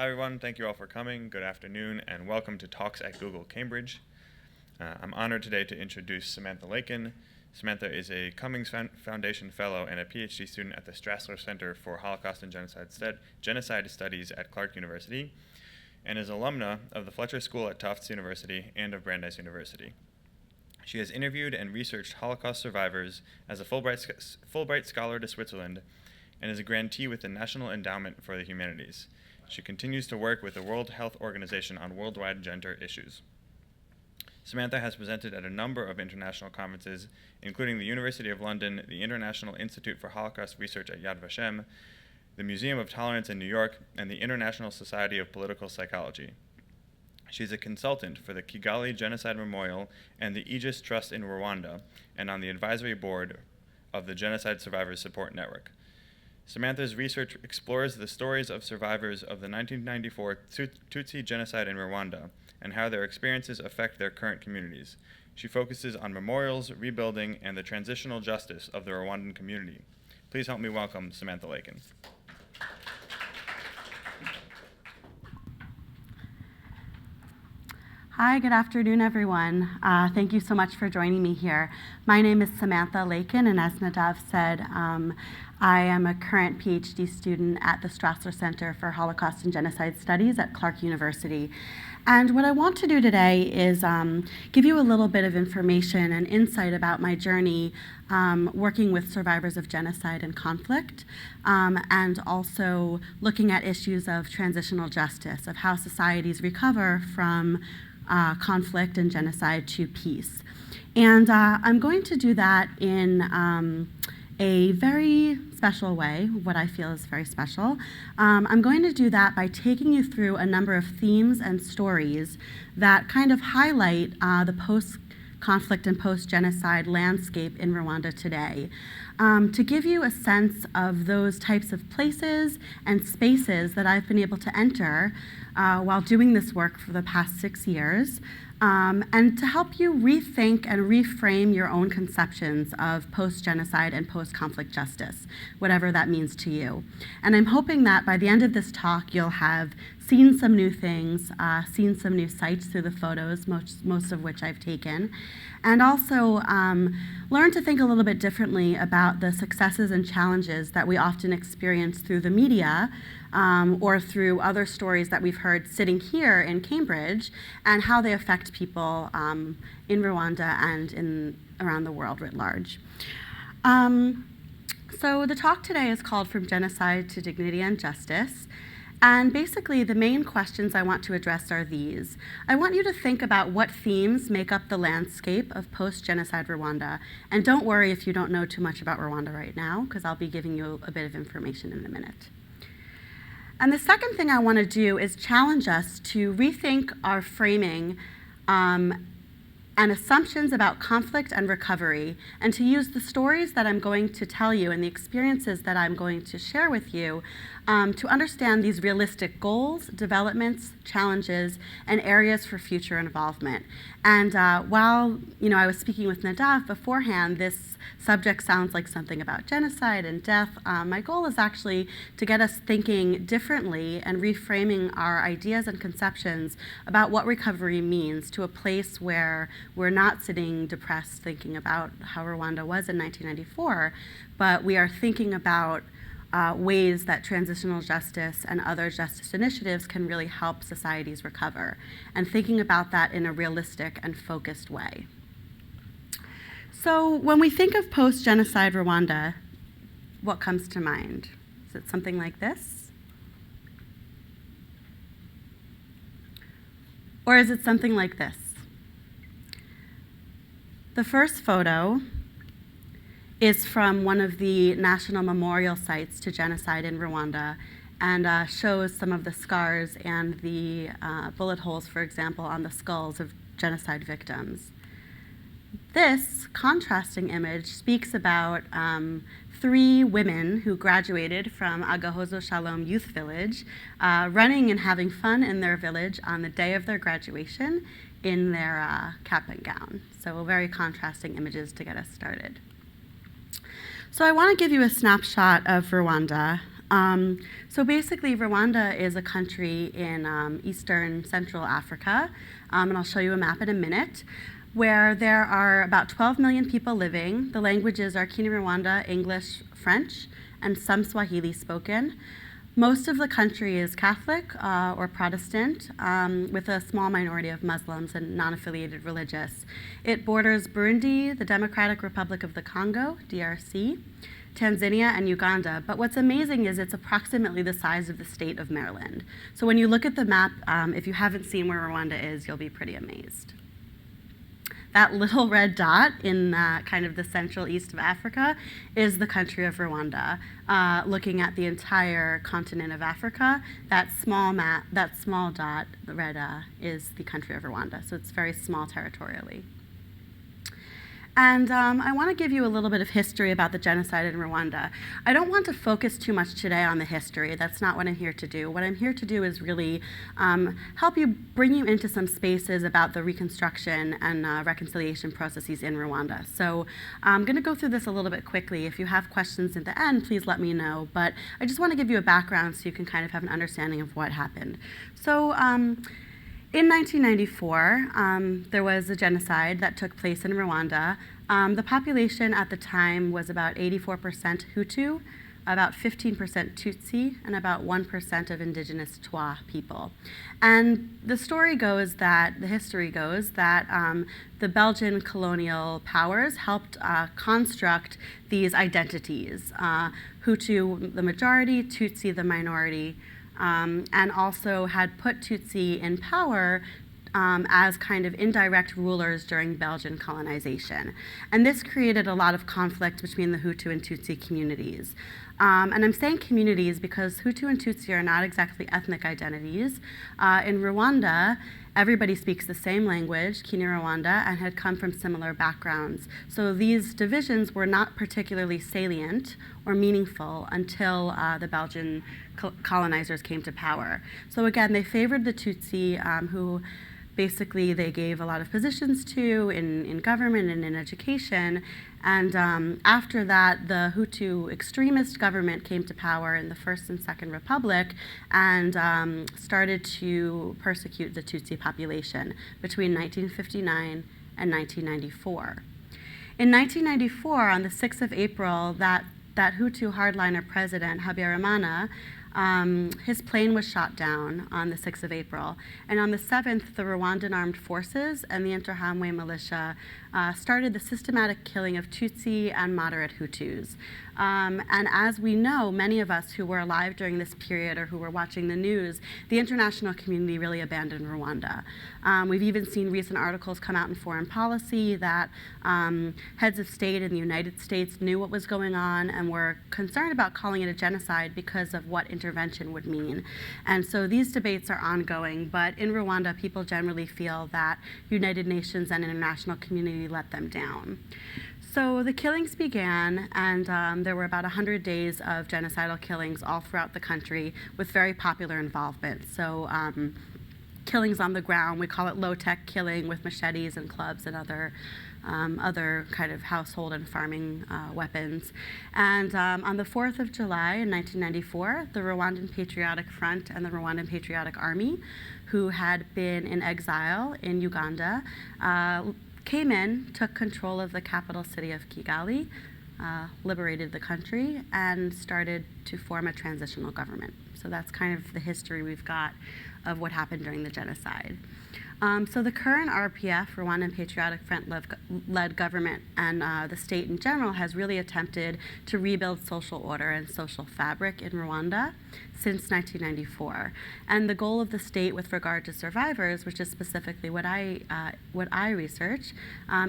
Hi everyone, thank you all for coming. Good afternoon and welcome to Talks at Google Cambridge. I'm honored today to introduce Samantha Lakin. Samantha is a Cummings Foundation Fellow and a PhD student at the Strassler Center for Holocaust and Genocide Studies at Clark University, and is alumna of the Fletcher School at Tufts University and of Brandeis University. She has interviewed and researched Holocaust survivors as a Fulbright Scholar to Switzerland and is a grantee with the National Endowment for the Humanities. She continues to work with the World Health Organization on worldwide gender issues. Samantha has presented at a number of international conferences, including the University of London, the International Institute for Holocaust Research at Yad Vashem, the Museum of Tolerance in New York, and the International Society of Political Psychology. She's a consultant for the Kigali Genocide Memorial and the Aegis Trust in Rwanda, and on the advisory board of the Genocide Survivors Support Network. Samantha's research explores the stories of survivors of the 1994 Tutsi genocide in Rwanda and how their experiences affect their current communities. She focuses on memorials, rebuilding, and the transitional justice of the Rwandan community. Please help me welcome Samantha Lakin. Hi, good afternoon, everyone. Thank you so much for joining me here. My name is Samantha Lakin, and as Nadav said, I am a current PhD student at the Strassler Center for Holocaust and Genocide Studies at Clark University. And what I want to do today is give you a little bit of information and insight about my journey working with survivors of genocide and conflict, and also looking at issues of transitional justice, of how societies recover from conflict and genocide to peace. And I'm going to do that in a very special way, what I feel is very special. I'm going to do that by taking you through a number of themes and stories that kind of highlight the post-conflict and post-genocide landscape in Rwanda today, to give you a sense of those types of places and spaces that I've been able to enter while doing this work for the past 6 years, and to help you rethink and reframe your own conceptions of post-genocide and post-conflict justice, whatever that means to you. And I'm hoping that by the end of this talk, you'll have seen some new things, seen some new sights through the photos, most of which I've taken, and also learn to think a little bit differently about the successes and challenges that we often experience through the media, or through other stories that we've heard sitting here in Cambridge, and how they affect people in Rwanda and around the world writ large. So the talk today is called From Genocide to Dignity and Justice. And basically, the main questions I want to address are these. I want you to think about what themes make up the landscape of post-genocide Rwanda. And don't worry if you don't know too much about Rwanda right now, because I'll be giving you a bit of information in a minute. And the second thing I want to do is challenge us to rethink our framing and assumptions about conflict and recovery, and to use the stories that I'm going to tell you and the experiences that I'm going to share with you to understand these realistic goals, developments, challenges, and areas for future involvement. And while I was speaking with Nadav beforehand, this subject sounds like something about genocide and death. My goal is actually to get us thinking differently and reframing our ideas and conceptions about what recovery means to a place where we're not sitting depressed thinking about how Rwanda was in 1994, but we are thinking about ways that transitional justice and other justice initiatives can really help societies recover, and thinking about that in a realistic and focused way. So when we think of post-genocide Rwanda, what comes to mind? Is it something like this? Or is it something like this? The first photo is from one of the national memorial sites to genocide in Rwanda, and shows some of the scars and the bullet holes, for example, on the skulls of genocide victims. This contrasting image speaks about 3 women who graduated from Agahozo Shalom Youth Village, running and having fun in their village on the day of their graduation in their cap and gown. So very contrasting images to get us started. So I want to give you a snapshot of Rwanda. So basically, Rwanda is a country in eastern Central Africa, and I'll show you a map in a minute, where there are about 12 million people living. The languages are Kinyarwanda, English, French, and some Swahili spoken. Most of the country is Catholic or Protestant, with a small minority of Muslims and non-affiliated religious. It borders Burundi, the Democratic Republic of the Congo, DRC, Tanzania, and Uganda. But what's amazing is it's approximately the size of the state of Maryland. So when you look at the map, if you haven't seen where Rwanda is, you'll be pretty amazed. That little red dot in kind of the central east of Africa is the country of Rwanda. Looking at the entire continent of Africa, that small dot, the red, is the country of Rwanda. So it's very small territorially. And I want to give you a little bit of history about the genocide in Rwanda. I don't want to focus too much today on the history. That's not what I'm here to do. What I'm here to do is really bring you into some spaces about the reconstruction and reconciliation processes in Rwanda. So I'm going to go through this a little bit quickly. If you have questions at the end, please let me know. But I just want to give you a background so you can kind of have an understanding of what happened. So in 1994, there was a genocide that took place in Rwanda. The population at the time was about 84% Hutu, about 15% Tutsi, and about 1% of indigenous Twa people. And the history goes that the Belgian colonial powers helped construct these identities, Hutu the majority, Tutsi the minority, and also had put Tutsi in power as kind of indirect rulers during Belgian colonization. And this created a lot of conflict between the Hutu and Tutsi communities. And I'm saying communities because Hutu and Tutsi are not exactly ethnic identities. In Rwanda, everybody speaks the same language, Kinyarwanda, and had come from similar backgrounds. So these divisions were not particularly salient or meaningful until the Belgian colonizers came to power. So again, they favored the Tutsi, who basically they gave a lot of positions to in government and in education. And after that, the Hutu extremist government came to power in the First and Second Republic and started to persecute the Tutsi population between 1959 and 1994. In 1994, on the 6th of April, that Hutu hardliner president, Habyarimana, his plane was shot down on the 6th of April. And on the 7th, the Rwandan armed forces and the Interahamwe militia started the systematic killing of Tutsi and moderate Hutus. And as we know, many of us who were alive during this period or who were watching the news, the international community really abandoned Rwanda. We've even seen recent articles come out in Foreign Policy that heads of state in the United States knew what was going on and were concerned about calling it a genocide because of what intervention would mean. And so these debates are ongoing, but in Rwanda, people generally feel that United Nations and international community let them down. So the killings began, and there were about 100 days of genocidal killings all throughout the country with very popular involvement. So killings on the ground, we call it low-tech killing with machetes and clubs and other kind of household and farming weapons. And on the 4th of July in 1994, the Rwandan Patriotic Front and the Rwandan Patriotic Army, who had been in exile in Uganda, came in, took control of the capital city of Kigali, liberated the country, and started to form a transitional government. So that's kind of the history we've got of what happened during the genocide. So the current RPF, Rwandan Patriotic Front-led government, and the state in general has really attempted to rebuild social order and social fabric in Rwanda since 1994. And the goal of the state with regard to survivors, which is specifically what I research,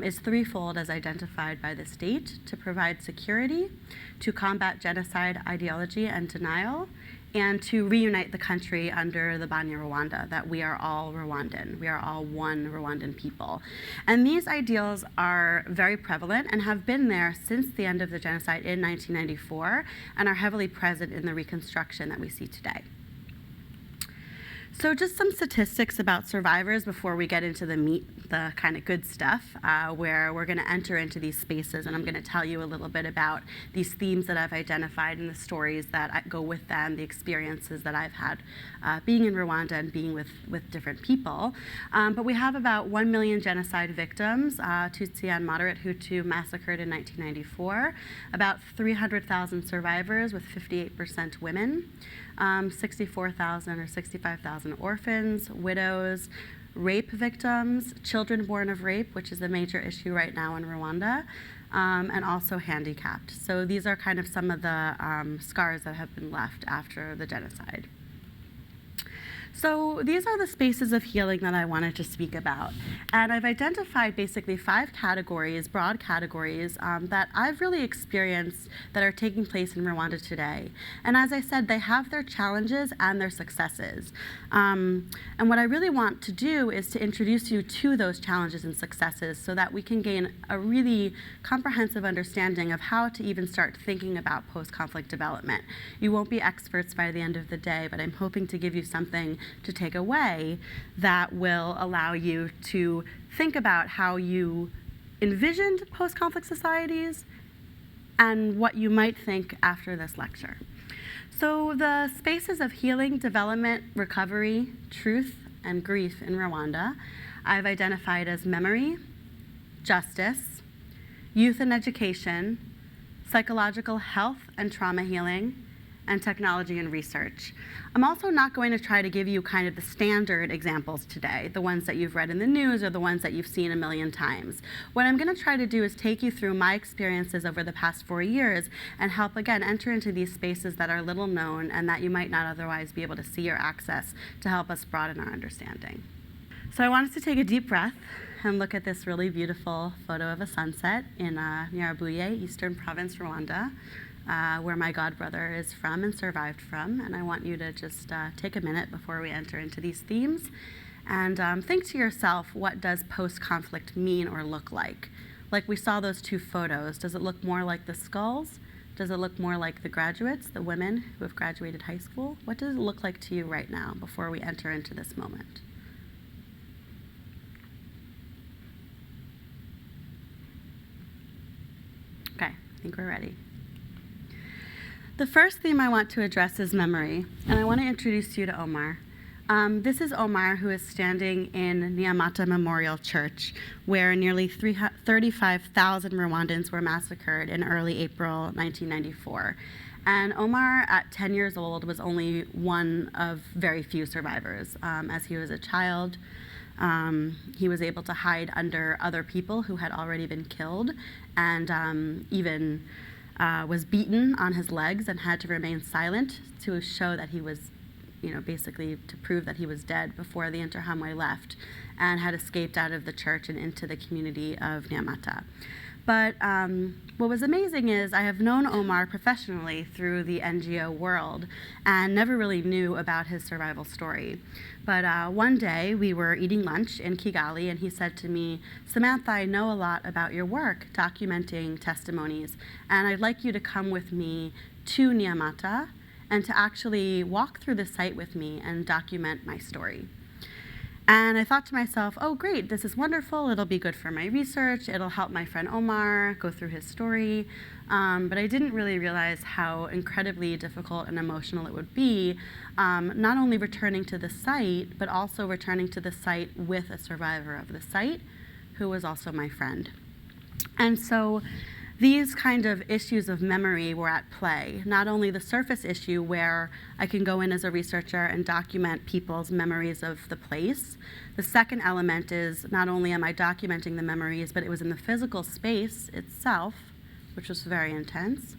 is threefold as identified by the state: to provide security, to combat genocide ideology and denial, and to reunite the country under the Banya Rwanda, that we are all Rwandan. We are all one Rwandan people. And these ideals are very prevalent and have been there since the end of the genocide in 1994 and are heavily present in the reconstruction that we see today. So just some statistics about survivors before we get into the meat, the kind of good stuff, where we're going to enter into these spaces, and I'm going to tell you a little bit about these themes that I've identified and the stories that go with them, the experiences that I've had being in Rwanda and being with different people. But we have about 1 million genocide victims, Tutsi and moderate Hutu massacred in 1994, about 300,000 survivors with 58% women, 64,000 or 65,000 orphans, widows, rape victims, children born of rape, which is a major issue right now in Rwanda, and also handicapped. So these are kind of some of the scars that have been left after the genocide. So these are the spaces of healing that I wanted to speak about. And I've identified basically 5 categories, broad categories, that I've really experienced that are taking place in Rwanda today. And as I said, they have their challenges and their successes. And what I really want to do is to introduce you to those challenges and successes so that we can gain a really comprehensive understanding of how to even start thinking about post-conflict development. You won't be experts by the end of the day, but I'm hoping to give you something to take away that will allow you to think about how you envisioned post-conflict societies and what you might think after this lecture. So the spaces of healing, development, recovery, truth, and grief in Rwanda, I've identified as memory, justice, youth and education, psychological health and trauma healing, and technology and research. I'm also not going to try to give you kind of the standard examples today, the ones that you've read in the news or the ones that you've seen a million times. What I'm going to try to do is take you through my experiences over the past 4 years and help, again, enter into these spaces that are little known and that you might not otherwise be able to see or access to help us broaden our understanding. So I want us to take a deep breath and look at this really beautiful photo of a sunset in Nyarabuye, Eastern Province, Rwanda, where my godbrother is from and survived from. And I want you to just take a minute before we enter into these themes and think to yourself, what does post-conflict mean or look like? Like we saw those 2 photos, does it look more like the skulls? Does it look more like the graduates, the women who have graduated high school? What does it look like to you right now before we enter into this moment? Okay, I think we're ready. The first theme I want to address is memory, and I want to introduce you to Omar. This is Omar, who is standing in Nyamata Memorial Church, where nearly 35,000 Rwandans were massacred in early April 1994. And Omar, at 10 years old, was only one of very few survivors. As he was a child, he was able to hide under other people who had already been killed, and even was beaten on his legs and had to remain silent to show that he was, basically to prove that he was dead before the Interahamwe left and had escaped out of the church and into the community of Nyamata. But what was amazing is I have known Omar professionally through the NGO world and never really knew about his survival story. But one day we were eating lunch in Kigali and he said to me, "Samantha, I know a lot about your work documenting testimonies, and I'd like you to come with me to Nyamata and to actually walk through the site with me and document my story." And I thought to myself, oh great, this is wonderful, it'll be good for my research, it'll help my friend Omar go through his story. But I didn't really realize how incredibly difficult and emotional it would be, not only returning to the site, but also returning to the site with a survivor of the site, who was also my friend. And so these kind of issues of memory were at play. Not only the surface issue where I can go in as a researcher and document people's memories of the place. The second element is not only am I documenting the memories, but it was in the physical space itself, which was very intense.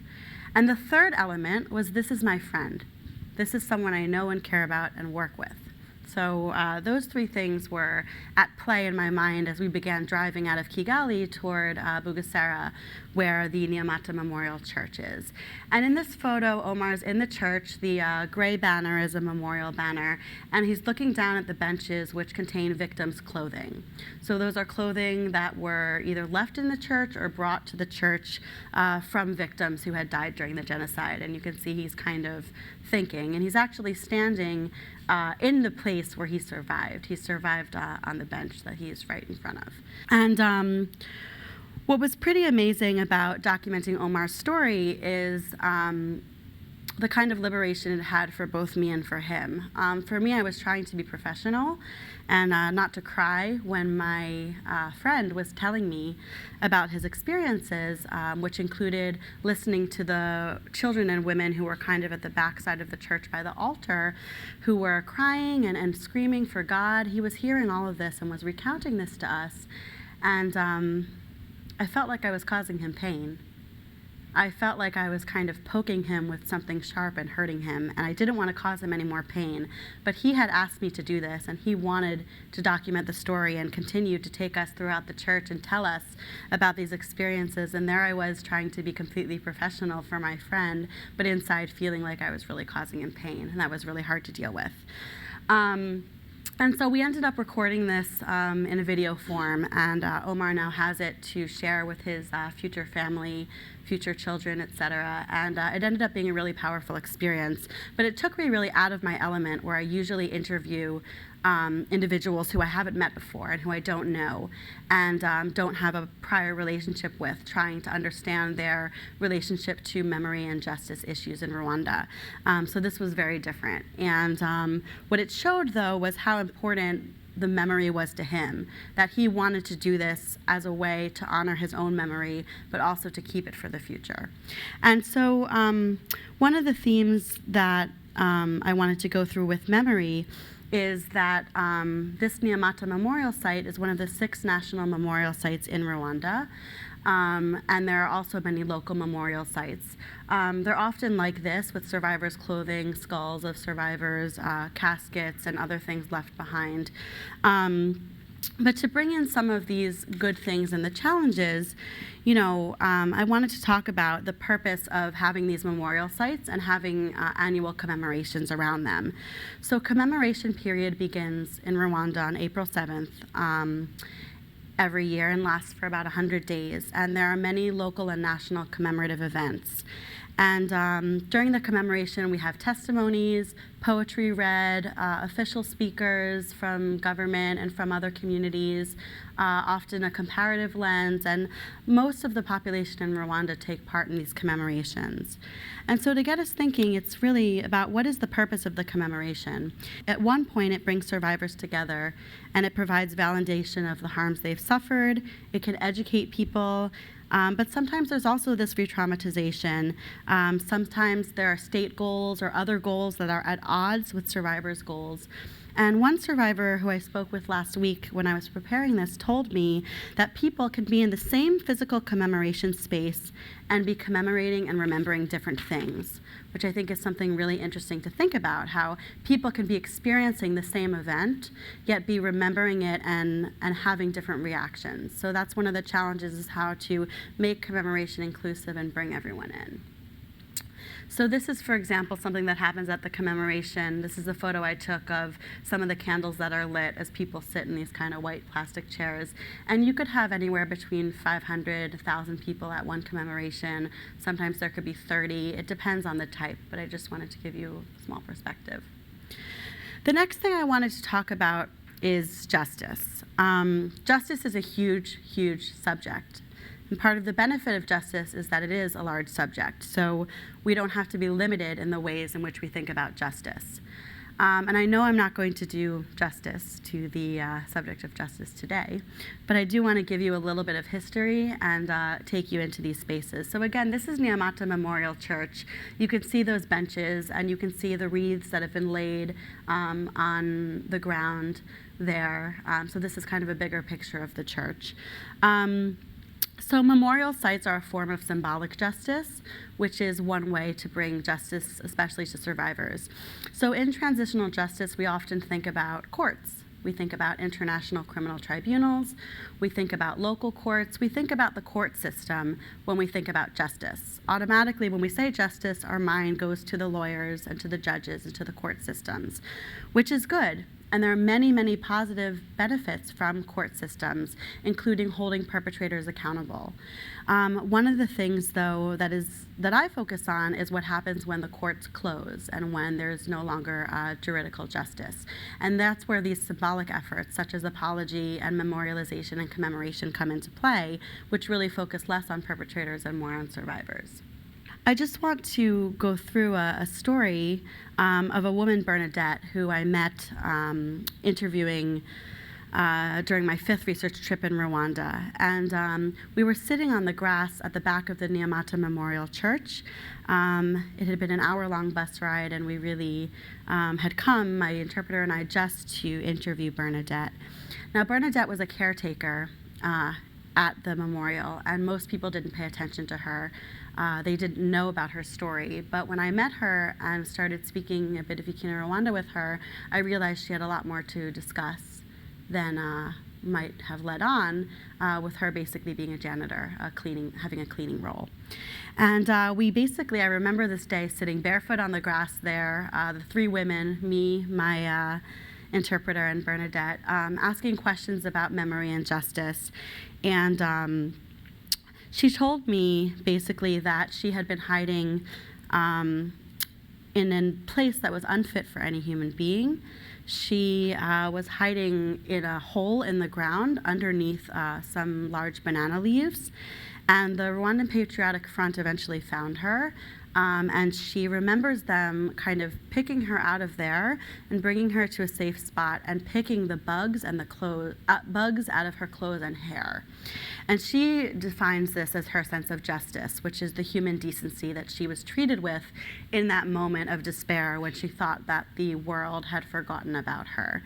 And the third element was, this is my friend. This is someone I know and care about and work with. So those 3 things were at play in my mind as we began driving out of Kigali toward Bugesera, where the Nyamata Memorial Church is. And in this photo, Omar's in the church. The gray banner is a memorial banner, and he's looking down at the benches which contain victims' clothing. So those are clothing that were either left in the church or brought to the church from victims who had died during the genocide. And you can see he's kind of thinking, and he's actually standing in the place where he survived. He survived on the bench that he is right in front of. And what was pretty amazing about documenting Omar's story is the kind of liberation it had for both me and for him. For me, I was trying to be professional and not to cry when my friend was telling me about his experiences, which included listening to the children and women who were kind of at the backside of the church by the altar, who were crying and screaming for God. He was hearing all of this and was recounting this to us. And I felt like I was causing him pain. I felt like I was kind of poking him with something sharp and hurting him, and I didn't want to cause him any more pain. But he had asked me to do this, and he wanted to document the story and continue to take us throughout the church and tell us about these experiences. And there I was trying to be completely professional for my friend, but inside feeling like I was really causing him pain, and that was really hard to deal with. And so we ended up recording this in a video form, and Omar now has it to share with his future family, future children, etc. And it ended up being a really powerful experience. But it took me really out of my element, where I usually interview individuals who I haven't met before and who I don't know and don't have a prior relationship with, trying to understand their relationship to memory and justice issues in Rwanda. So this was very different. And what it showed, though, was how important the memory was to him, that he wanted to do this as a way to honor his own memory, but also to keep it for the future. And so one of the themes that I wanted to go through with memory is that this Nyamata Memorial Site is one of the 6 national memorial sites in Rwanda. And there are also many local memorial sites. They're often like this, with survivors' clothing, skulls of survivors, caskets, and other things left behind. But to bring in some of these good things and the challenges, I wanted to talk about the purpose of having these memorial sites and having annual commemorations around them. So commemoration period begins in Rwanda on April 7th. Every year and lasts for about 100 days. And there are many local and national commemorative events. And during the commemoration, we have testimonies, poetry read, official speakers from government and from other communities, often a comparative lens, and most of the population in Rwanda take part in these commemorations. And so to get us thinking, it's really about what is the purpose of the commemoration. At one point, it brings survivors together, and it provides validation of the harms they've suffered. It can educate people. But sometimes there's also this re-traumatization. Sometimes there are state goals or other goals that are at odds with survivors' goals. And one survivor who I spoke with last week when I was preparing this told me that people can be in the same physical commemoration space and be commemorating and remembering different things, which I think is something really interesting to think about, how people can be experiencing the same event, yet be remembering it and having different reactions. So that's one of the challenges, is how to make commemoration inclusive and bring everyone in. So this is, for example, something that happens at the commemoration. This is a photo I took of some of the candles that are lit as people sit in these kind of white plastic chairs. And you could have anywhere between 500, 1,000 people at one commemoration. Sometimes there could be 30. It depends on the type, but I just wanted to give you a small perspective. The next thing I wanted to talk about is justice. Justice is a huge, huge subject. And part of the benefit of justice is that it is a large subject, so we don't have to be limited in the ways in which we think about justice. And I know I'm not going to do justice to the subject of justice today, but I do want to give you a little bit of history and take you into these spaces. So again, this is Nyamata Memorial Church. You can see those benches, and you can see the wreaths that have been laid on the ground there. So this is kind of a bigger picture of the church. So memorial sites are a form of symbolic justice, which is one way to bring justice, especially to survivors. So in transitional justice, we often think about courts. We think about international criminal tribunals. We think about local courts. We think about the court system when we think about justice. Automatically, when we say justice, our mind goes to the lawyers and to the judges and to the court systems, which is good. And there are many, many positive benefits from court systems, including holding perpetrators accountable. One of the things, though, that I focus on is what happens when the courts close and when there's no longer juridical justice. And that's where these symbolic efforts, such as apology and memorialization and commemoration, come into play, which really focus less on perpetrators and more on survivors. I just want to go through a story of a woman, Bernadette, who I met interviewing during my 5th research trip in Rwanda. And we were sitting on the grass at the back of the Nyamata Memorial Church. It had been an hour-long bus ride, and we really had come, my interpreter and I, just to interview Bernadette. Now, Bernadette was a caretaker at the memorial, and most people didn't pay attention to her. They didn't know about her story. But when I met her and started speaking a bit of Ikina Rwanda with her, I realized she had a lot more to discuss than might have led on, with her basically being a janitor, having a cleaning role. And I remember this day sitting barefoot on the grass there, the 3 women, me, my interpreter, and Bernadette, asking questions about memory and justice. And she told me basically that she had been hiding in a place that was unfit for any human being. She was hiding in a hole in the ground underneath some large banana leaves. And the Rwandan Patriotic Front eventually found her. And she remembers them kind of picking her out of there and bringing her to a safe spot and picking the bugs and the bugs out of her clothes and hair. And she defines this as her sense of justice, which is the human decency that she was treated with in that moment of despair when she thought that the world had forgotten about her.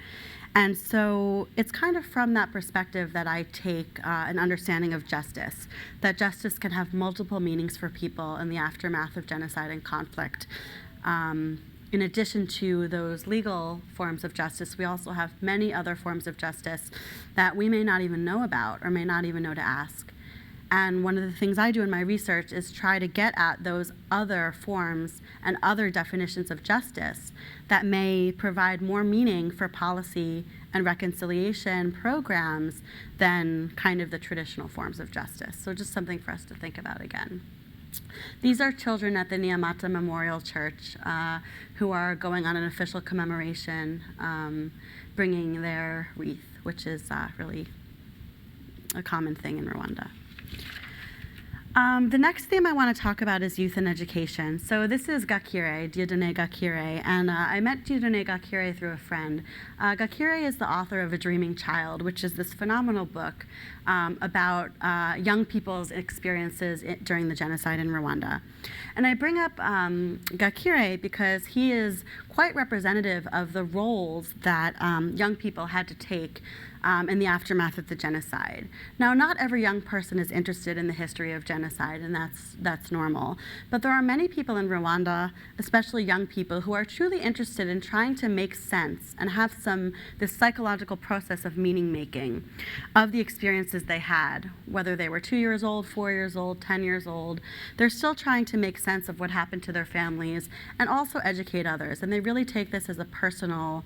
And so it's kind of from that perspective that I take an understanding of justice, that justice can have multiple meanings for people in the aftermath of genocide and conflict. In addition to those legal forms of justice, we also have many other forms of justice that we may not even know about or may not even know to ask. And one of the things I do in my research is try to get at those other forms and other definitions of justice that may provide more meaning for policy and reconciliation programs than kind of the traditional forms of justice. So just something for us to think about again. These are children at the Nyamata Memorial Church who are going on an official commemoration, bringing their wreath, which is really a common thing in Rwanda. The next theme I want to talk about is youth and education. So this is Gakire, Dieudonné Gakire, and I met Dieudonné Gakire through a friend. Gakire is the author of A Dreaming Child, which is this phenomenal book about young people's experiences during the genocide in Rwanda. And I bring up Gakire because he is quite representative of the roles that young people had to take in the aftermath of the genocide. Now, not every young person is interested in the history of genocide, and that's normal. But there are many people in Rwanda, especially young people, who are truly interested in trying to make sense and have this psychological process of meaning making of the experiences they had, whether they were 2 years old, 4 years old, 10 years old. They're still trying to make sense of what happened to their families and also educate others. And they really take this as a personal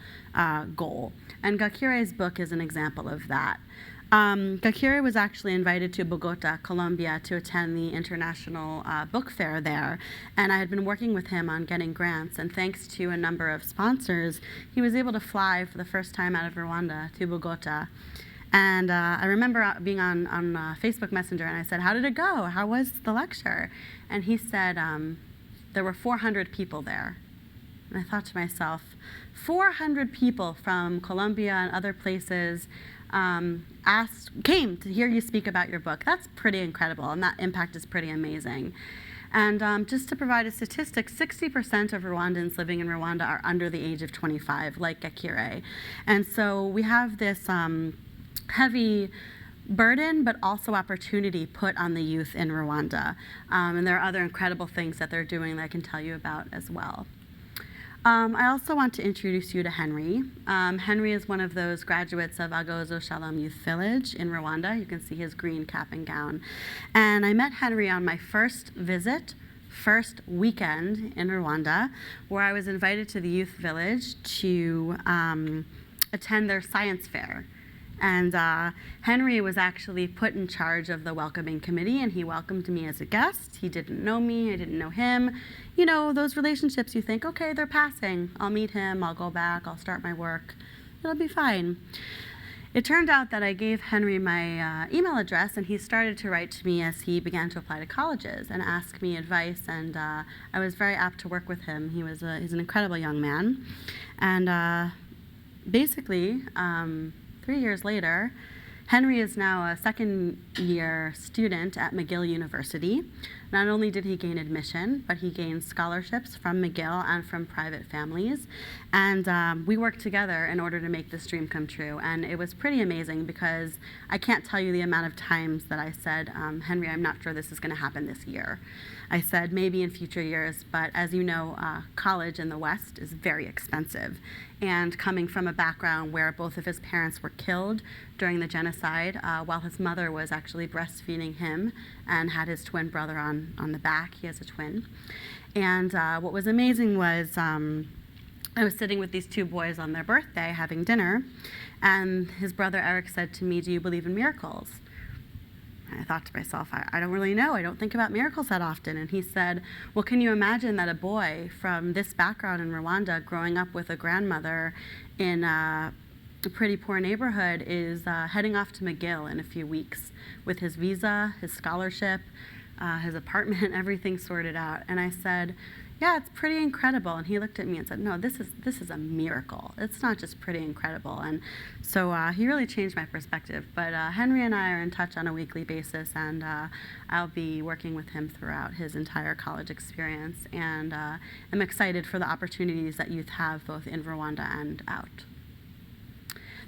goal. And Gakire's book is an example of that. Gakire was actually invited to Bogota, Colombia, to attend the international book fair there. And I had been working with him on getting grants. And thanks to a number of sponsors, he was able to fly for the first time out of Rwanda to Bogota. And I remember being on Facebook Messenger, and I said, "How did it go? How was the lecture?" And he said, there were 400 people there. And I thought to myself, 400 people from Colombia and other places came to hear you speak about your book. That's pretty incredible, and that impact is pretty amazing. And just to provide a statistic, 60% of Rwandans living in Rwanda are under the age of 25, like Gakire. And so we have this heavy burden, but also opportunity put on the youth in Rwanda. And there are other incredible things that they're doing that I can tell you about as well. I also want to introduce you to Henry. Henry is one of those graduates of Agozo Shalom Youth Village in Rwanda. You can see his green cap and gown. And I met Henry on my first weekend in Rwanda, where I was invited to the youth village to attend their science fair. And Henry was actually put in charge of the welcoming committee, and he welcomed me as a guest. He didn't know me, I didn't know him. You know, those relationships you think, okay, they're passing. I'll meet him, I'll go back, I'll start my work. It'll be fine. It turned out that I gave Henry my email address, and he started to write to me as he began to apply to colleges and ask me advice, and I was very apt to work with him. He's an incredible young man. And basically, 3 years later, Henry is now a second-year student at McGill University. Not only did he gain admission, but he gained scholarships from McGill and from private families. And we worked together in order to make this dream come true. And it was pretty amazing because I can't tell you the amount of times that I said, Henry, I'm not sure this is going to happen this year. I said maybe in future years, but as you know, college in the West is very expensive. And coming from a background where both of his parents were killed during the genocide, while his mother was actually breastfeeding him and had his twin brother on the back. He has a twin. And what was amazing was I was sitting with these two boys on their birthday having dinner, and his brother Eric said to me, "Do you believe in miracles?" I thought to myself, I don't really know. I don't think about miracles that often. And he said, well, can you imagine that a boy from this background in Rwanda growing up with a grandmother in a pretty poor neighborhood is heading off to McGill in a few weeks with his visa, his scholarship, his apartment, everything sorted out. And I said, yeah, it's pretty incredible. And he looked at me and said, no, this is a miracle. It's not just pretty incredible. And so he really changed my perspective. But Henry and I are in touch on a weekly basis, and I'll be working with him throughout his entire college experience. And I'm excited for the opportunities that youth have both in Rwanda and out.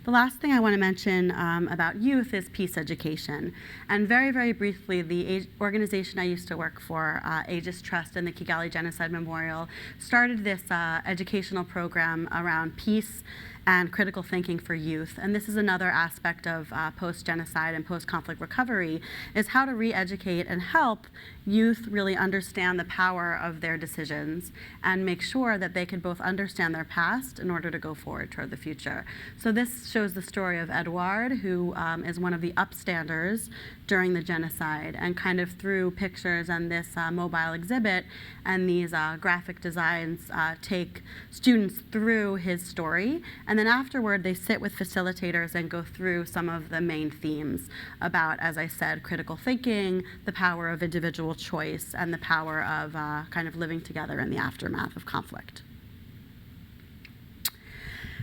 The last thing I want to mention about youth is peace education. And very, very briefly, the organization I used to work for, Aegis Trust and the Kigali Genocide Memorial, started this educational program around peace and critical thinking for youth. And this is another aspect of post-genocide and post-conflict recovery, is how to re-educate and help youth really understand the power of their decisions and make sure that they can both understand their past in order to go forward toward the future. So this shows the story of Edouard, who is one of the upstanders during the genocide, and kind of through pictures and this mobile exhibit and these graphic designs take students through his story. And then afterward, they sit with facilitators and go through some of the main themes about, as I said, critical thinking, the power of individual choice, and the power of kind of living together in the aftermath of conflict.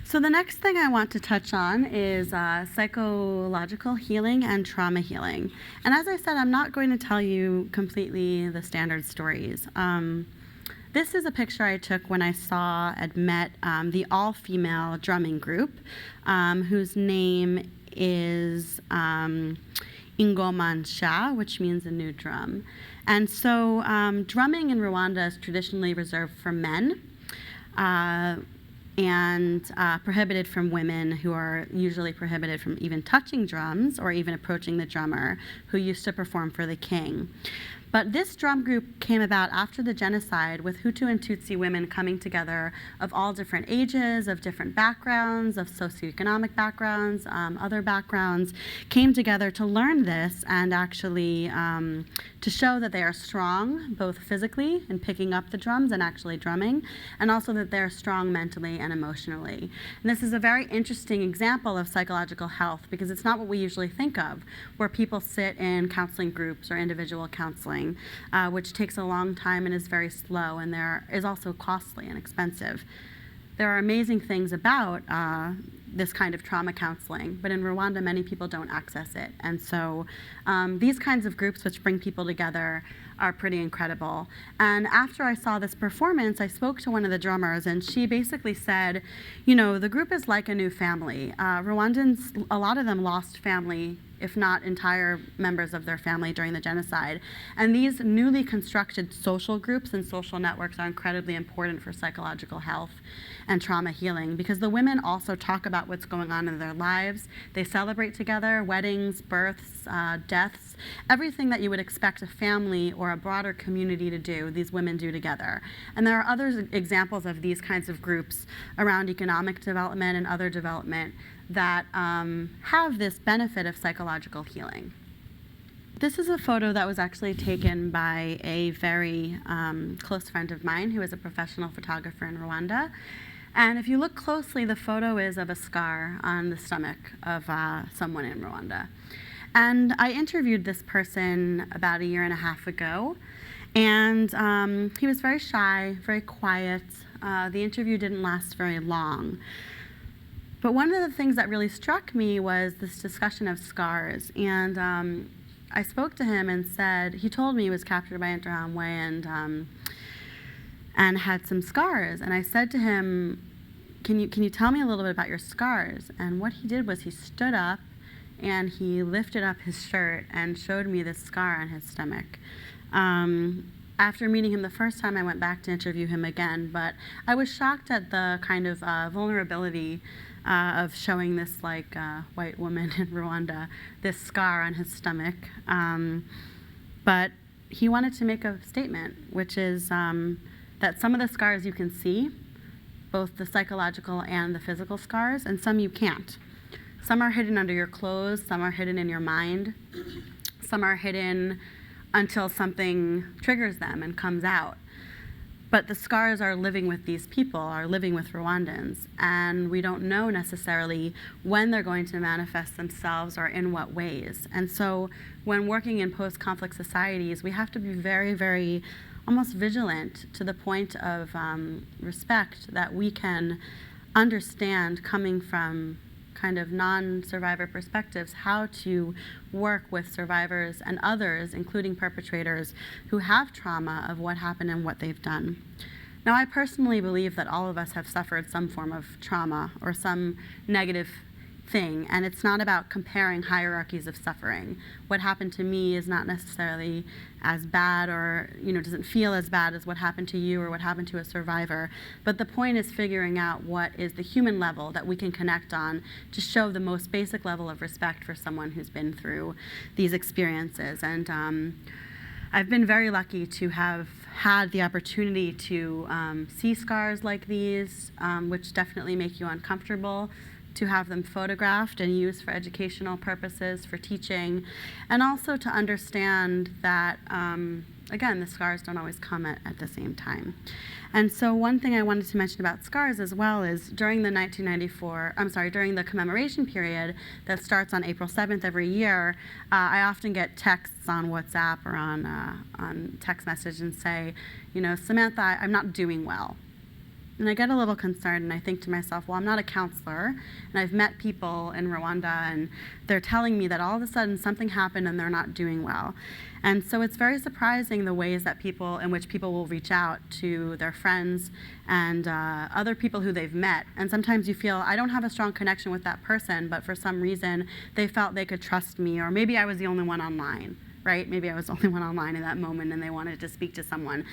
So the next thing I want to touch on is psychological healing and trauma healing. And as I said, I'm not going to tell you completely the standard stories. This is a picture I took when I saw and met the all-female drumming group, whose name is Ingoma Nsha, which means a new drum. And so drumming in Rwanda is traditionally reserved for men and prohibited from women, who are usually prohibited from even touching drums or even approaching the drummer, who used to perform for the king. But this drum group came about after the genocide, with Hutu and Tutsi women coming together of all different ages, of different backgrounds, of socioeconomic backgrounds, other backgrounds, came together to learn this and actually to show that they are strong, both physically in picking up the drums and actually drumming, and also that they're strong mentally and emotionally. And this is a very interesting example of psychological health, because it's not what we usually think of, where people sit in counseling groups or individual counseling, which takes a long time and is very slow, and there is also costly and expensive. There are amazing things about this kind of trauma counseling, but in Rwanda, many people don't access it. And so these kinds of groups, which bring people together, are pretty incredible. And after I saw this performance, I spoke to one of the drummers, and she basically said, you know, the group is like a new family. Rwandans, a lot of them lost family if not entire members of their family during the genocide. And these newly constructed social groups and social networks are incredibly important for psychological health and trauma healing, because the women also talk about what's going on in their lives. They celebrate together, weddings, births, deaths, everything that you would expect a family or a broader community to do, these women do together. And there are other examples of these kinds of groups around economic development and other development that have this benefit of psychological healing. This is a photo that was actually taken by a very close friend of mine who is a professional photographer in Rwanda. And if you look closely, the photo is of a scar on the stomach of someone in Rwanda. And I interviewed this person about 1.5 years ago, and he was very shy, very quiet. The interview didn't last very long. But one of the things that really struck me was this discussion of scars. And I spoke to him and said, he told me he was captured by Interahamwe and had some scars. And I said to him, can you tell me a little bit about your scars? And what he did was he stood up and he lifted up his shirt and showed me this scar on his stomach. After meeting him the first time, I went back to interview him again, but I was shocked at the kind of vulnerability of showing this white woman in Rwanda this scar on his stomach. But he wanted to make a statement, which is that some of the scars you can see, both the psychological and the physical scars, and some you can't. Some are hidden under your clothes, some are hidden in your mind, some are hidden until something triggers them and comes out. But the scars are living with these people, are living with Rwandans, and we don't know necessarily when they're going to manifest themselves or in what ways. And so when working in post-conflict societies, we have to be very, very almost vigilant to the point of respect that we can understand, coming from kind of non-survivor perspectives, how to work with survivors and others, including perpetrators, who have trauma of what happened and what they've done. Now, I personally believe that all of us have suffered some form of trauma or some negative thing, and it's not about comparing hierarchies of suffering. What happened to me is not necessarily as bad, or doesn't feel as bad as what happened to you or what happened to a survivor. But the point is figuring out what is the human level that we can connect on to show the most basic level of respect for someone who's been through these experiences. And I've been very lucky to have had the opportunity to see scars like these, which definitely make you uncomfortable, to have them photographed and used for educational purposes, for teaching, and also to understand that, again, the scars don't always come at the same time. And so one thing I wanted to mention about scars as well is during the during the commemoration period that starts on April 7th every year, I often get texts on WhatsApp or on text message and say, Samantha, I'm not doing well. And I get a little concerned, and I think to myself, well, I'm not a counselor, and I've met people in Rwanda, and they're telling me that all of a sudden something happened and they're not doing well. And so it's very surprising the ways that in which people will reach out to their friends and other people who they've met. And sometimes you feel, I don't have a strong connection with that person, but for some reason they felt they could trust me, or maybe I was the only one online. Right? Maybe I was the only one online in that moment and they wanted to speak to someone.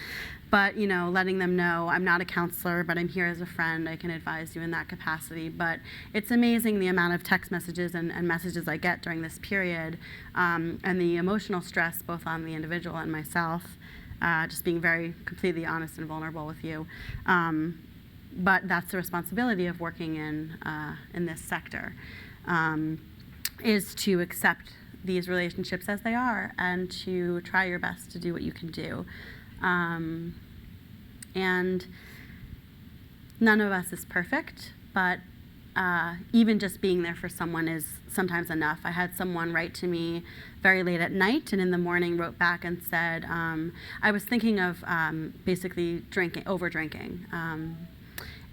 But, letting them know, I'm not a counselor, but I'm here as a friend. I can advise you in that capacity. But it's amazing the amount of text messages and messages I get during this period, and the emotional stress both on the individual and myself, just being very completely honest and vulnerable with you. But that's the responsibility of working in this sector, is to accept these relationships as they are and to try your best to do what you can do. And none of us is perfect, but even just being there for someone is sometimes enough. I had someone write to me very late at night, and in the morning wrote back and said, I was thinking of basically over drinking.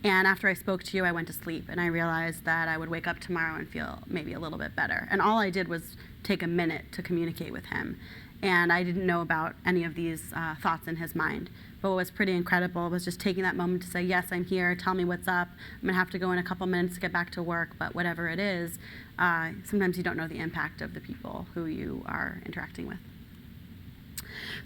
And after I spoke to you, I went to sleep, and I realized that I would wake up tomorrow and feel maybe a little bit better. And all I did was take a minute to communicate with him. And I didn't know about any of these thoughts in his mind. But what was pretty incredible was just taking that moment to say, yes, I'm here, tell me what's up. I'm going to have to go in a couple minutes to get back to work, but whatever it is, sometimes you don't know the impact of the people who you are interacting with.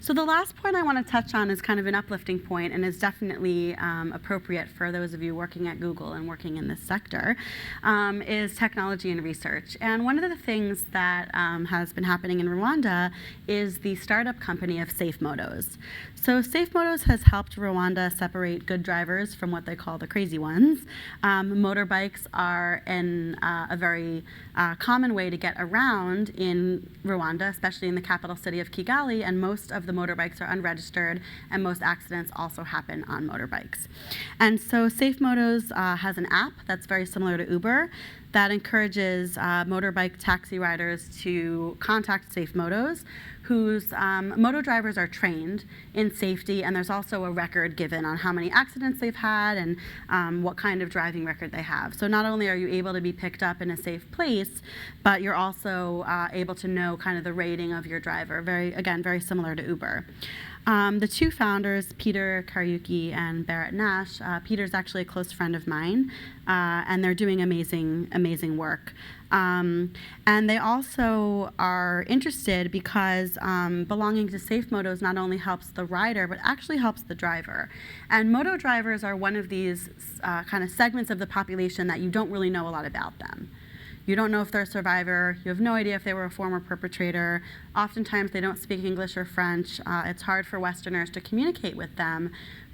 So the last point I want to touch on is kind of an uplifting point, and is definitely appropriate for those of you working at Google and working in this sector, is technology and research. And one of the things that has been happening in Rwanda is the startup company of Safe Motos. So Safe Motos has helped Rwanda separate good drivers from what they call the crazy ones. Motorbikes are a very common way to get around in Rwanda, especially in the capital city of Kigali, and most of the motorbikes are unregistered, and most accidents also happen on motorbikes. And so Safe Motos has an app that's very similar to Uber that encourages motorbike taxi riders to contact Safe Motos, whose moto drivers are trained in safety, and there's also a record given on how many accidents they've had and what kind of driving record they have. So not only are you able to be picked up in a safe place, but you're also able to know kind of the rating of your driver. Again, very similar to Uber. The two founders, Peter Kariuki and Barrett Nash, Peter's actually a close friend of mine, and they're doing amazing work. And they also are interested because belonging to Safe Motos not only helps the rider, but actually helps the driver. And moto drivers are one of these kind of segments of the population that you don't really know a lot about them. You don't know if they're a survivor. You have no idea if they were a former perpetrator. Oftentimes, they don't speak English or French. It's hard for Westerners to communicate with them,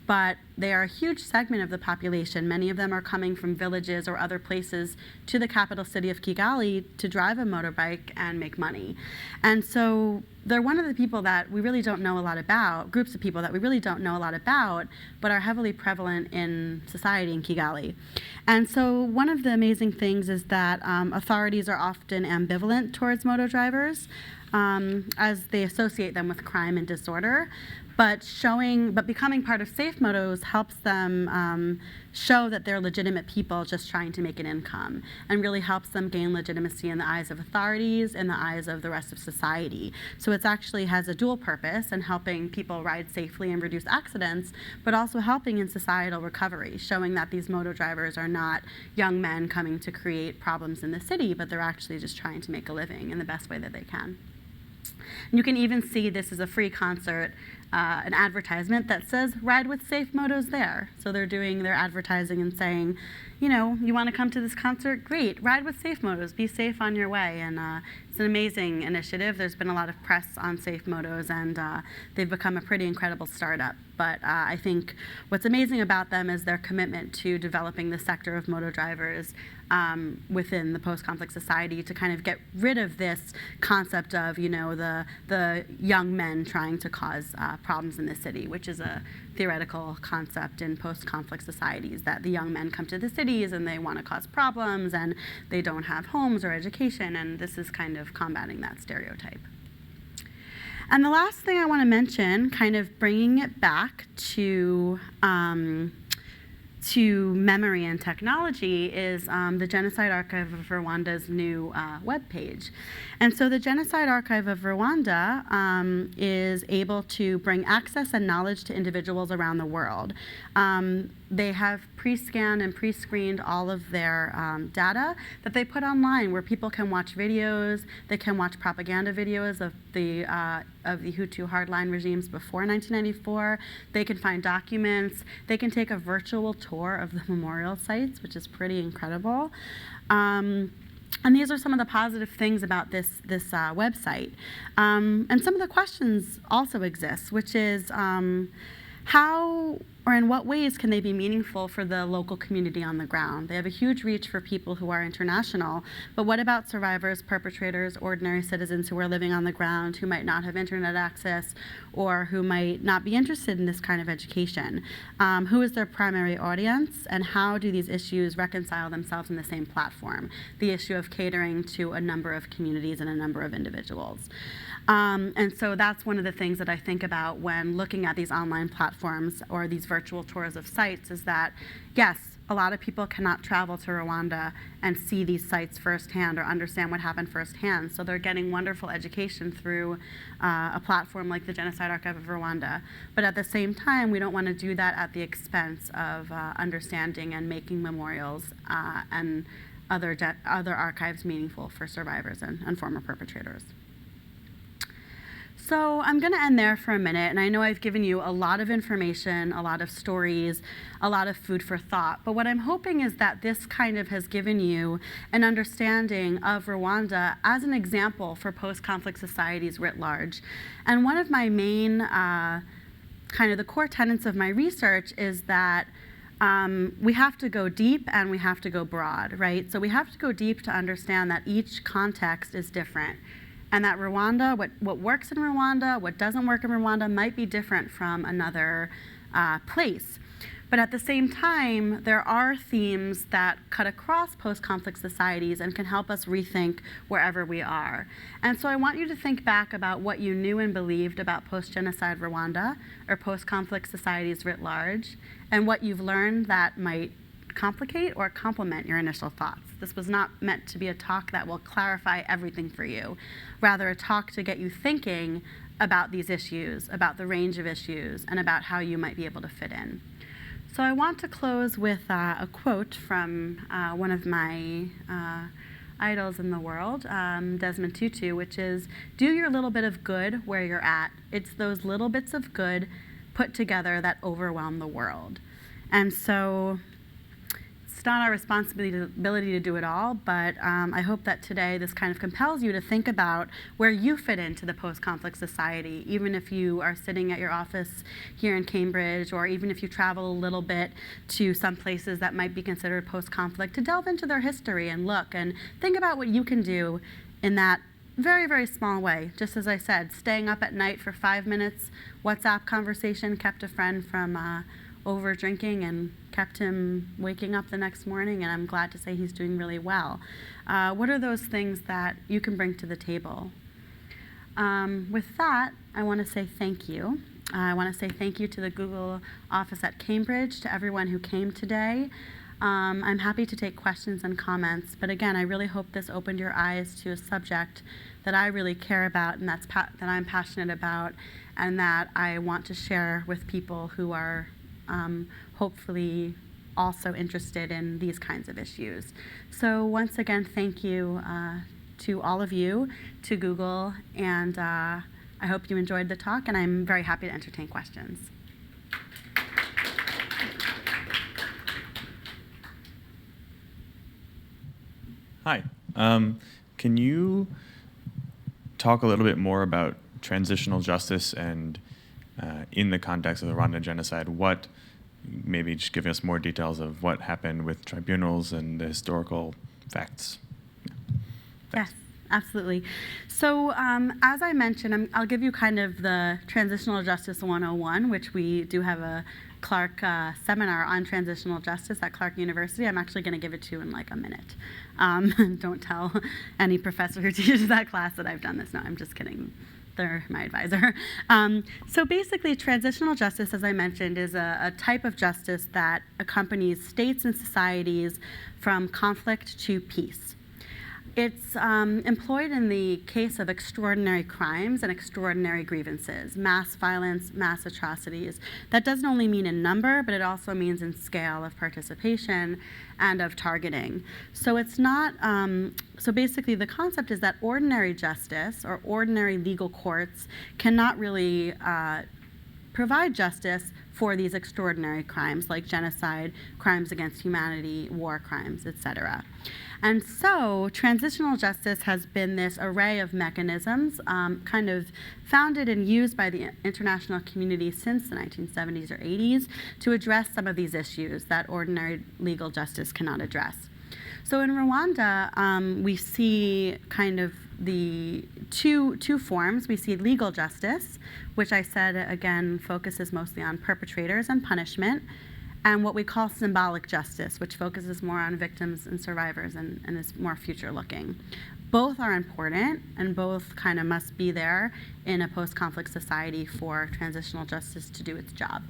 but they are a huge segment of the population. Many of them are coming from villages or other places to the capital city of Kigali to drive a motorbike and make money. And so they're one of the people that we really don't know a lot about, groups of people that we really don't know a lot about, but are heavily prevalent in society in Kigali. And so one of the amazing things is that authorities are often ambivalent towards moto drivers as they associate them with crime and disorder. But becoming part of Safe Motos helps them show that they're legitimate people just trying to make an income, and really helps them gain legitimacy in the eyes of authorities, in the eyes of the rest of society. So it actually has a dual purpose in helping people ride safely and reduce accidents, but also helping in societal recovery, showing that these moto drivers are not young men coming to create problems in the city, but they're actually just trying to make a living in the best way that they can. And you can even see this is a free concert, an advertisement that says, "Ride with Safe Motos" there. So they're doing their advertising and saying, you know, you want to come to this concert? Great, ride with Safe Motos, be safe on your way. And it's an amazing initiative. There's been a lot of press on Safe Motos, and they've become a pretty incredible startup. But I think what's amazing about them is their commitment to developing the sector of moto drivers within the post-conflict society, to kind of get rid of this concept of, you know, the young men trying to cause problems in the city, which is a theoretical concept in post-conflict societies, that the young men come to the cities and they want to cause problems and they don't have homes or education, and this is kind of combating that stereotype. And the last thing I want to mention, kind of bringing it back to memory and technology, is the Genocide Archive of Rwanda's new webpage. And so the Genocide Archive of Rwanda is able to bring access and knowledge to individuals around the world. They have pre-scanned and pre-screened all of their data that they put online, where people can watch videos, they can watch propaganda videos of the Hutu hardline regimes before 1994. They can find documents. They can take a virtual tour of the memorial sites, which is pretty incredible. And these are some of the positive things about this website. And some of the questions also exist, which is how or in what ways can they be meaningful for the local community on the ground? They have a huge reach for people who are international, but what about survivors, perpetrators, ordinary citizens who are living on the ground, who might not have internet access, or who might not be interested in this kind of education? Who is their primary audience, and how do these issues reconcile themselves in the same platform? The issue of catering to a number of communities and a number of individuals. And so that's one of the things that I think about when looking at these online platforms or these virtual tours of sites, is that, yes, a lot of people cannot travel to Rwanda and see these sites firsthand or understand what happened firsthand. So they're getting wonderful education through a platform like the Genocide Archive of Rwanda. But at the same time, we don't want to do that at the expense of understanding and making memorials and other archives meaningful for survivors and former perpetrators. So I'm going to end there for a minute, and I know I've given you a lot of information, a lot of stories, a lot of food for thought, but what I'm hoping is that this kind of has given you an understanding of Rwanda as an example for post-conflict societies writ large. And one of my main, kind of the core tenets of my research is that we have to go deep and we have to go broad, right? So we have to go deep to understand that each context is different. And that Rwanda, what works in Rwanda, what doesn't work in Rwanda might be different from another place. But at the same time, there are themes that cut across post-conflict societies and can help us rethink wherever we are. And so I want you to think back about what you knew and believed about post-genocide Rwanda or post-conflict societies writ large, and what you've learned that might complicate or complement your initial thoughts. This was not meant to be a talk that will clarify everything for you, rather a talk to get you thinking about these issues, about the range of issues, and about how you might be able to fit in. So I want to close with a quote from one of my idols in the world, Desmond Tutu, which is, "Do your little bit of good where you're at. It's those little bits of good put together that overwhelm the world." And so it's not our responsibility to do it all, but I hope that today this kind of compels you to think about where you fit into the post-conflict society, even if you are sitting at your office here in Cambridge, or even if you travel a little bit to some places that might be considered post-conflict, to delve into their history and look and think about what you can do in that very, very small way. Just as I said, staying up at night for 5 minutes, WhatsApp conversation kept a friend from over drinking and kept him waking up the next morning, and I'm glad to say he's doing really well. What are those things that you can bring to the table? With that, I want to say thank you. I want to say thank you to the Google office at Cambridge, to everyone who came today. I'm happy to take questions and comments, but again, I really hope this opened your eyes to a subject that I really care about and that I'm passionate about, and that I want to share with people who are hopefully also interested in these kinds of issues. So once again, thank you to all of you, to Google, and I hope you enjoyed the talk, and I'm very happy to entertain questions. Hi. Can you talk a little bit more about transitional justice and in the context of the Rwandan genocide, maybe just giving us more details of what happened with tribunals and the historical facts? Yes, absolutely. So as I mentioned, I'll give you kind of the Transitional Justice 101, which we do have a Clark seminar on transitional justice at Clark University. I'm actually going to give it to you in like a minute. Don't tell any professor who teaches that class that I've done this. No, I'm just kidding. They're my advisor. So basically, transitional justice, as I mentioned, is a type of justice that accompanies states and societies from conflict to peace. It's employed in the case of extraordinary crimes and extraordinary grievances, mass violence, mass atrocities. That doesn't only mean in number, but it also means in scale of participation and of targeting. So it's not, so basically the concept is that ordinary justice or ordinary legal courts cannot really provide justice for these extraordinary crimes like genocide, crimes against humanity, war crimes, etc. And so transitional justice has been this array of mechanisms kind of founded and used by the international community since the 1970s or 80s to address some of these issues that ordinary legal justice cannot address. So in Rwanda, we see kind of the two forms. We see legal justice, which I said, again, focuses mostly on perpetrators and punishment, and what we call symbolic justice, which focuses more on victims and survivors and is more future-looking. Both are important, and both kind of must be there in a post-conflict society for transitional justice to do its job.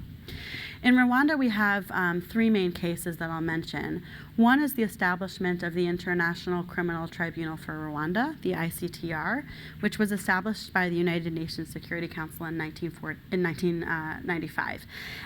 In Rwanda, we have three main cases that I'll mention. One is the establishment of the International Criminal Tribunal for Rwanda, the ICTR, which was established by the United Nations Security Council in 1995.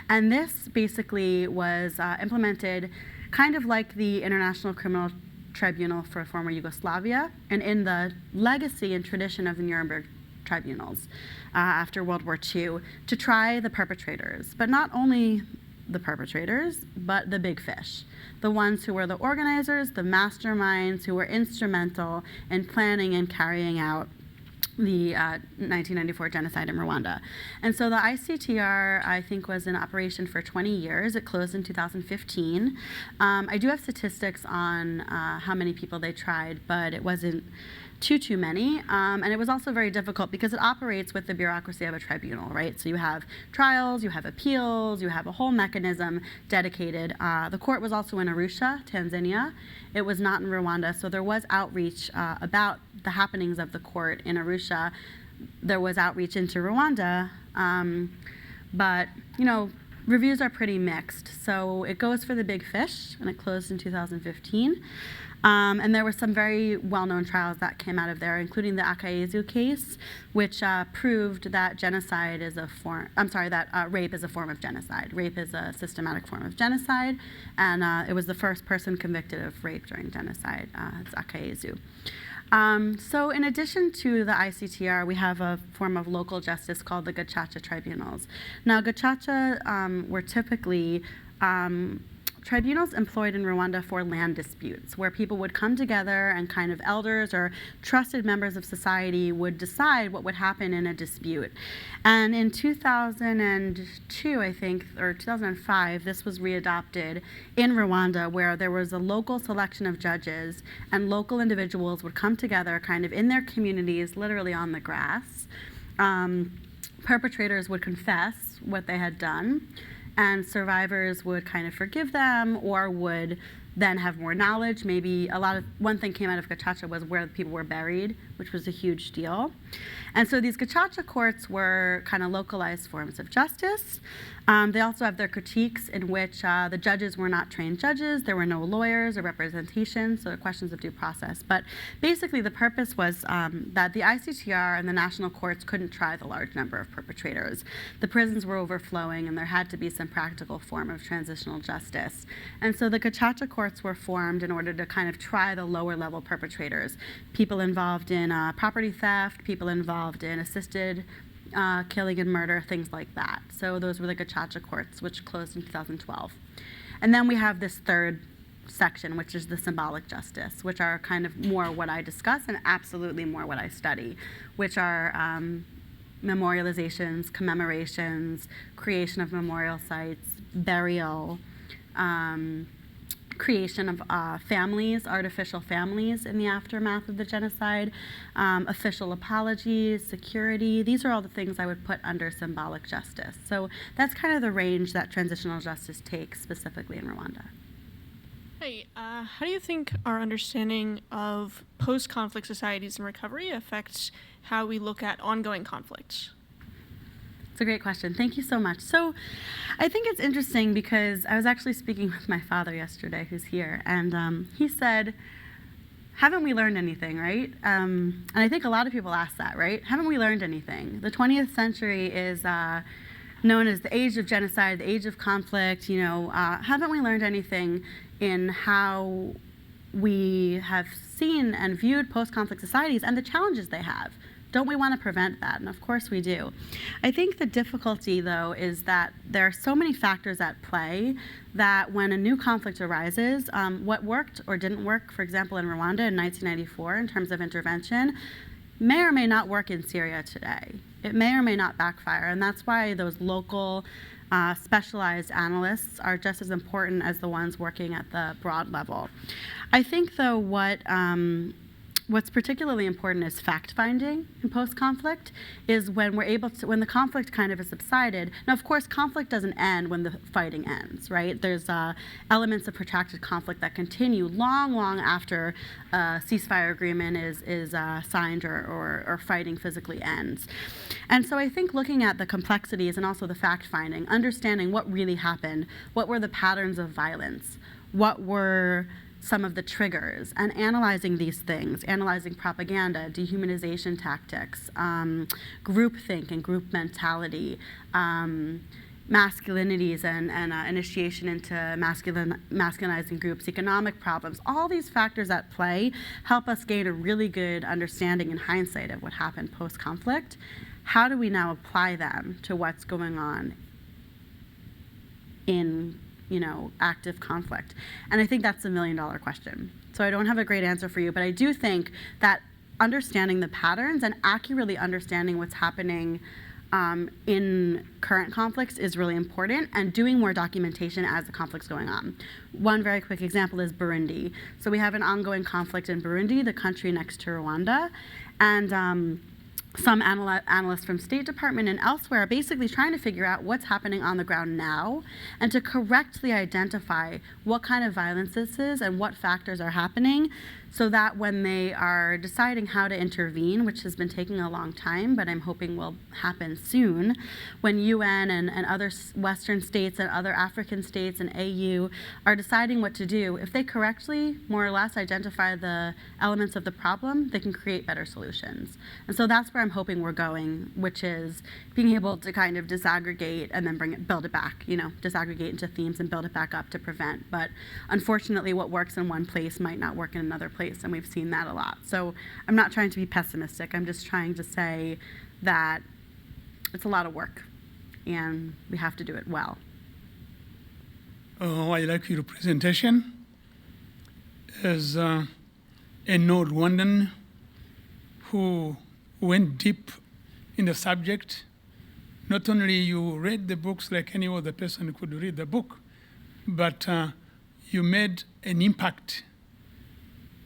And this basically was implemented kind of like the International Criminal Tribunal for former Yugoslavia, and in the legacy and tradition of the Nuremberg tribunals after World War II, to try the perpetrators, but not only the perpetrators, but the big fish, the ones who were the organizers, the masterminds who were instrumental in planning and carrying out the 1994 genocide in Rwanda. And so the ICTR, I think, was in operation for 20 years. It closed in 2015. I do have statistics on how many people they tried, but it wasn't too many. And it was also very difficult because it operates with the bureaucracy of a tribunal, right? So you have trials, you have appeals, you have a whole mechanism dedicated. The court was also in Arusha, Tanzania. It was not in Rwanda, so there was outreach about the happenings of the court in Arusha. There was outreach into Rwanda, but reviews are pretty mixed. So it goes for the big fish, and it closed in 2015. And there were some very well-known trials that came out of there, including the Akayesu case, which proved that genocide is rape is a form of genocide. Rape is a systematic form of genocide, and it was the first person convicted of rape during genocide. It's Akayesu. So in addition to the ICTR, we have a form of local justice called the Gacaca tribunals. Now, Gacaca were typically tribunals employed in Rwanda for land disputes, where people would come together and kind of elders or trusted members of society would decide what would happen in a dispute. And in 2002, I think, or 2005, this was readopted in Rwanda, where there was a local selection of judges, and local individuals would come together kind of in their communities, literally on the grass. Perpetrators would confess what they had done, and survivors would kind of forgive them or would then have more knowledge. Maybe one thing came out of Gacaca was where the people were buried, which was a huge deal. And so these Gacaca courts were kind of localized forms of justice. They also have their critiques in which the judges were not trained judges, there were no lawyers or representation, so questions of due process. But basically the purpose was that the ICTR and the national courts couldn't try the large number of perpetrators. The prisons were overflowing, and there had to be some practical form of transitional justice. And so the Gacaca courts were formed in order to kind of try the lower level perpetrators, people involved in property theft, people involved in assisted killing and murder, things like that. So those were the Gacaca courts, which closed in 2012. And then we have this third section, which is the symbolic justice, which are kind of more what I discuss and absolutely more what I study, which are memorializations, commemorations, creation of memorial sites, burial, creation of families, artificial families in the aftermath of the genocide, official apologies, security. These are all the things I would put under symbolic justice. So that's kind of the range that transitional justice takes specifically in Rwanda. Hey, how do you think our understanding of post-conflict societies and recovery affects how we look at ongoing conflicts? It's a great question. Thank you so much. So I think it's interesting because I was actually speaking with my father yesterday, who's here, and he said, haven't we learned anything, right? And I think a lot of people ask that, right? Haven't we learned anything? The 20th century is known as the age of genocide, the age of conflict. Haven't we learned anything in how we have seen and viewed post-conflict societies and the challenges they have? Don't we want to prevent that? And of course we do. I think the difficulty, though, is that there are so many factors at play that when a new conflict arises, what worked or didn't work, for example, in Rwanda in 1994 in terms of intervention, may or may not work in Syria today. It may or may not backfire, and that's why those local specialized analysts are just as important as the ones working at the broad level. I think, though, what what's particularly important is fact-finding in post-conflict, is when we're able to, when the conflict kind of has subsided. Now, of course, conflict doesn't end when the fighting ends, right? There's elements of protracted conflict that continue long, long after a ceasefire agreement is signed or fighting physically ends. And so I think looking at the complexities and also the fact-finding, understanding what really happened, what were the patterns of violence, what were some of the triggers, and analyzing these things, analyzing propaganda, dehumanization tactics, groupthink and group mentality, masculinities and initiation into masculinizing groups, economic problems, all these factors at play help us gain a really good understanding in hindsight of what happened post-conflict. How do we now apply them to what's going on in active conflict? And I think that's the million-dollar question. So I don't have a great answer for you, but I do think that understanding the patterns and accurately understanding what's happening in current conflicts is really important, and doing more documentation as the conflict's going on. One very quick example is Burundi. So we have an ongoing conflict in Burundi, the country next to Rwanda, and some analysts from State Department and elsewhere are basically trying to figure out what's happening on the ground now and to correctly identify what kind of violence this is and what factors are happening, so that when they are deciding how to intervene, which has been taking a long time, but I'm hoping will happen soon, when UN and other Western states and other African states and AU are deciding what to do, if they correctly, more or less, identify the elements of the problem, they can create better solutions. And so that's where I'm hoping we're going, which is being able to kind of disaggregate and then build it back, disaggregate into themes and build it back up to prevent. But unfortunately, what works in one place might not work in another place, and we've seen that a lot. So I'm not trying to be pessimistic. I'm just trying to say that it's a lot of work, and we have to do it well. Oh, I like your presentation. As a Rwandan who went deep in the subject, not only you read the books like any other person could read the book, but you made an impact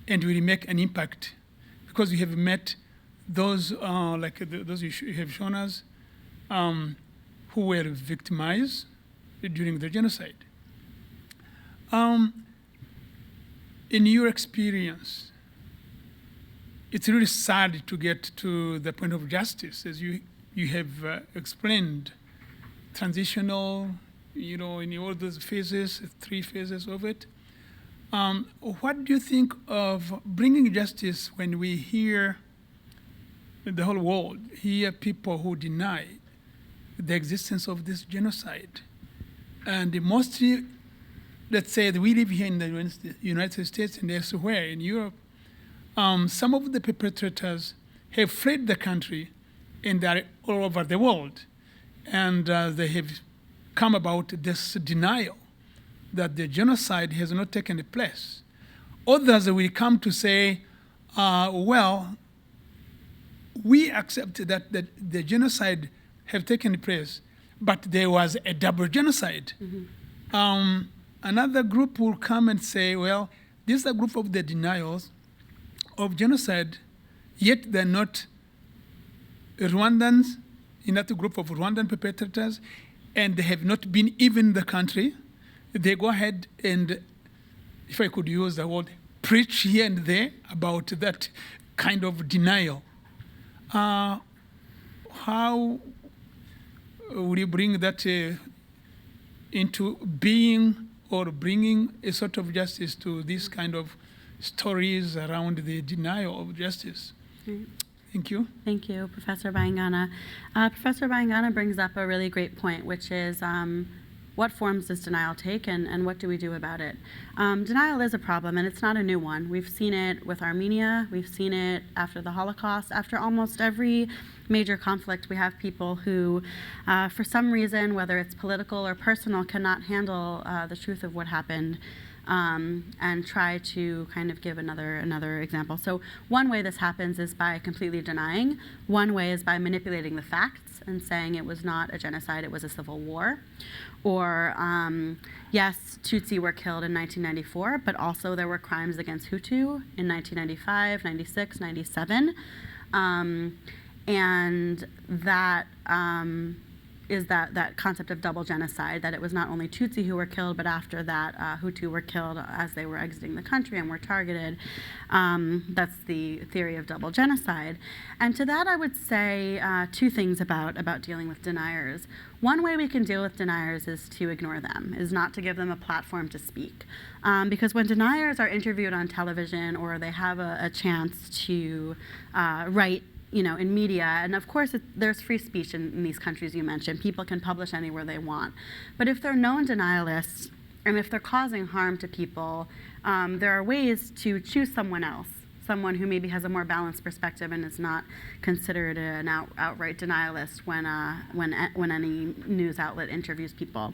and will make an impact because you have met those, those you have shown us, who were victimized during the genocide. In your experience, it's really sad to get to the point of justice, as you have explained, transitional, in all those phases, 3 phases of it. What do you think of bringing justice when we hear the whole world, hear people who deny the existence of this genocide? And mostly, let's say that we live here in the United States and elsewhere in Europe, some of the perpetrators have fled the country and they are all over the world. And they have come about this denial that the genocide has not taken place. Others will come to say, well, we accept that the genocide have taken place, but there was a double genocide. Mm-hmm. Another group will come and say, well, this is a group of the denials of genocide, yet they're not Rwandans, another group of Rwandan perpetrators, and they have not been even in the country. They go ahead and, if I could use the word, preach here and there about that kind of denial. How will you bring that into being, or bringing a sort of justice to these kind of stories around the denial of justice? Mm-hmm. Thank you. Thank you, Professor Bayangana. Professor Bayangana brings up a really great point, which is what forms does denial take, and what do we do about it? Denial is a problem, and it's not a new one. We've seen it with Armenia. We've seen it after the Holocaust. After almost every major conflict, we have people who, for some reason, whether it's political or personal, cannot handle the truth of what happened. And try to kind of give another example. So one way this happens is by completely denying. One way is by manipulating the facts and saying it was not a genocide, it was a civil war. Or, yes, Tutsi were killed in 1994, but also there were crimes against Hutu in 1995, 96, 97. And that is that concept of double genocide, that it was not only Tutsi who were killed, but after that, Hutu were killed as they were exiting the country and were targeted. That's the theory of double genocide. And to that, I would say two things about dealing with deniers. One way we can deal with deniers is to ignore them, is not to give them a platform to speak. Because when deniers are interviewed on television or they have a chance to write in media, and of course there's free speech in these countries you mentioned. People can publish anywhere they want. But if they're known denialists, and if they're causing harm to people, there are ways to choose someone else, someone who maybe has a more balanced perspective and is not considered an outright denialist when any news outlet interviews people.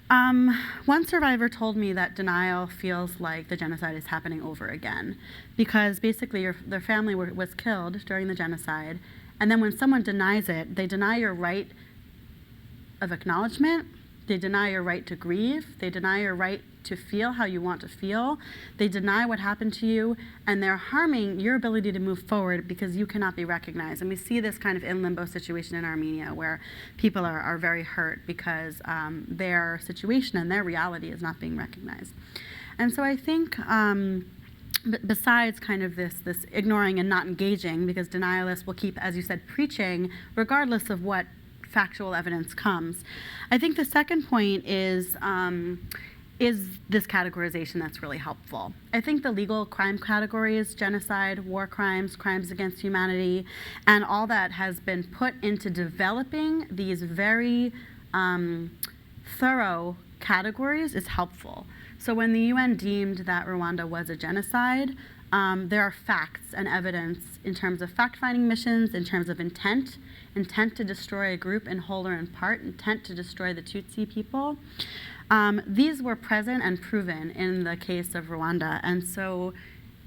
One survivor told me that denial feels like the genocide is happening over again, because basically their family was killed during the genocide, and then when someone denies it, they deny your right of acknowledgement, they deny your right to grieve, they deny your right to feel how you want to feel, they deny what happened to you, and they're harming your ability to move forward because you cannot be recognized. And we see this kind of in limbo situation in Armenia where people are very hurt because their situation and their reality is not being recognized. And so I think besides kind of this ignoring and not engaging, because denialists will keep, as you said, preaching regardless of what factual evidence comes. I think the second point is this categorization that's really helpful. I think the legal crime categories, genocide, war crimes, crimes against humanity, and all that has been put into developing these very thorough categories is helpful. So when the UN deemed that Rwanda was a genocide, there are facts and evidence in terms of fact-finding missions, in terms of intent to destroy a group in whole or in part, intent to destroy the Tutsi people. These were present and proven in the case of Rwanda. And so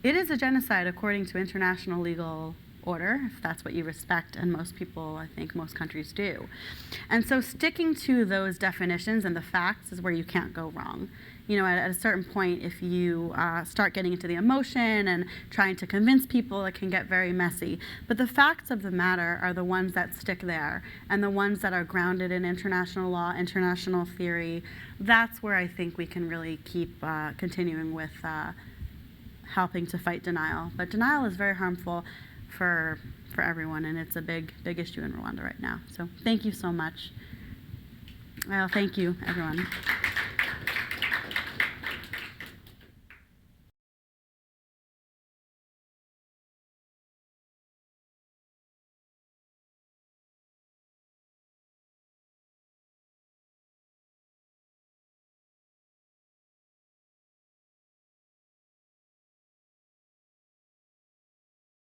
it is a genocide according to international legal order, if that's what you respect, and most people, I think most countries do. And so sticking to those definitions and the facts is where you can't go wrong. At a certain point, if you start getting into the emotion and trying to convince people, it can get very messy. But the facts of the matter are the ones that stick there, and the ones that are grounded in international law, international theory. That's where I think we can really keep continuing with helping to fight denial. But denial is very harmful for everyone, and it's a big issue in Rwanda right now. So thank you so much. Well, thank you, everyone.